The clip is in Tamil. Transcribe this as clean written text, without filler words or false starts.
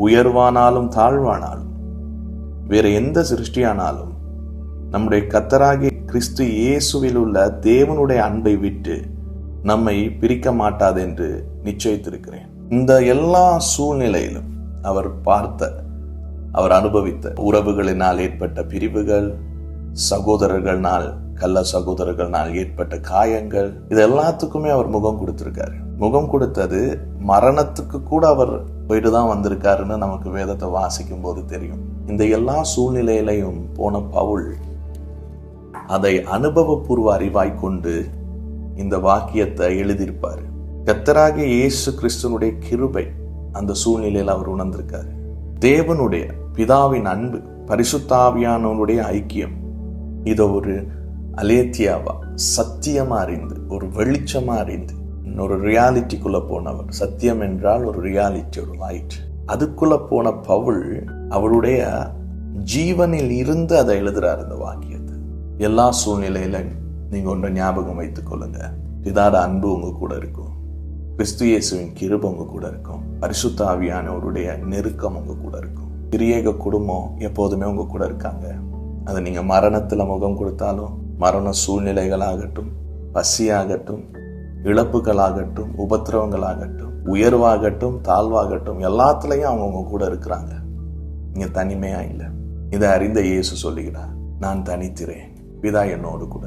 உயர்வானாலும் தாழ்வானாலும் வேற எந்த சிருஷ்டியானாலும் நம்முடைய கர்த்தராகிய கிறிஸ்து இயேசுவில் உள்ள தேவனுடைய அன்பை விட்டு நம்மை பிரிக்க மாட்டாது என்று நிச்சயித்திருக்கிறேன். இந்த எல்லா சூழ்நிலையிலும் அவர் அனுபவித்த உறவுகளினால் ஏற்பட்ட பிரிவுகள், சகோதரர்களால் கள்ள சகோதரர்களால் ஏற்பட்ட காயங்கள், இது எல்லாத்துக்குமே அவர் முகம் கொடுத்திருக்காரு. முகம் கொடுத்தது மரணத்துக்கு கூட அவர் போயிட்டு தான் வந்திருக்காருன்னு நமக்கு வேதத்தை வாசிக்கும் போது தெரியும். இந்த எல்லா சூழ்நிலையிலையும் போன பவுல் அதை அனுபவபூர்வ அறிவாய் கொண்டு இந்த வாக்கியத்தை எழுதியிருப்பாரு. கர்த்தராகிய இயேசு கிறிஸ்துனுடைய கிருபை அந்த சூழ்நிலையில் அவர் உணர்ந்திருக்காரு. தேவனுடைய பிதாவின் அன்பு, பரிசுத்த ஆவியானவருடைய ஐக்கியம், இதை ஒரு அலேத்தியாவா சத்தியமா அறிந்து, ஒரு வெளிச்சமா அறிந்து, ஒரு ரியாலிட்டிக்குள்ள போனவர். சத்தியம் என்றால் ஒரு ரியாலிட்டி, ஒரு லைட். அதுக்குள்ள போன பவுல் அவருடைய ஜீவனில் இருந்து அதை எழுதுறாரு இந்த வாக்கியத்தை. எல்லா சூழ்நிலையில நீங்க ஒன்றை ஞாபகம் வைத்துக் கொள்ளுங்க. பிதாட அன்பு உங்க கூட இருக்கும், கிறிஸ்து இயேசுவின் கிருபை உங்க கூட இருக்கும், பரிசுத்த ஆவியானவருடைய நெருக்கம் உங்க கூட இருக்கும். திரியேக குடும்பம் எப்போதுமே உங்க கூட இருக்காங்க. அதை நீங்க மரணத்துல முகம் கொடுத்தாலும், மரண சூழ்நிலைகளாகட்டும், பசியாகட்டும், இழப்புகளாகட்டும், உபத்திரவங்களாகட்டும், உயர்வாகட்டும், தாழ்வாகட்டும், எல்லாத்துலயும் அவங்க கூட இருக்கிறாங்க. நீங்க தனிமையா இல்லை. இதை அறிந்த இயேசு சொல்லுகிறார், நான் தனித்திறேன், பிதா என்னோடு கூட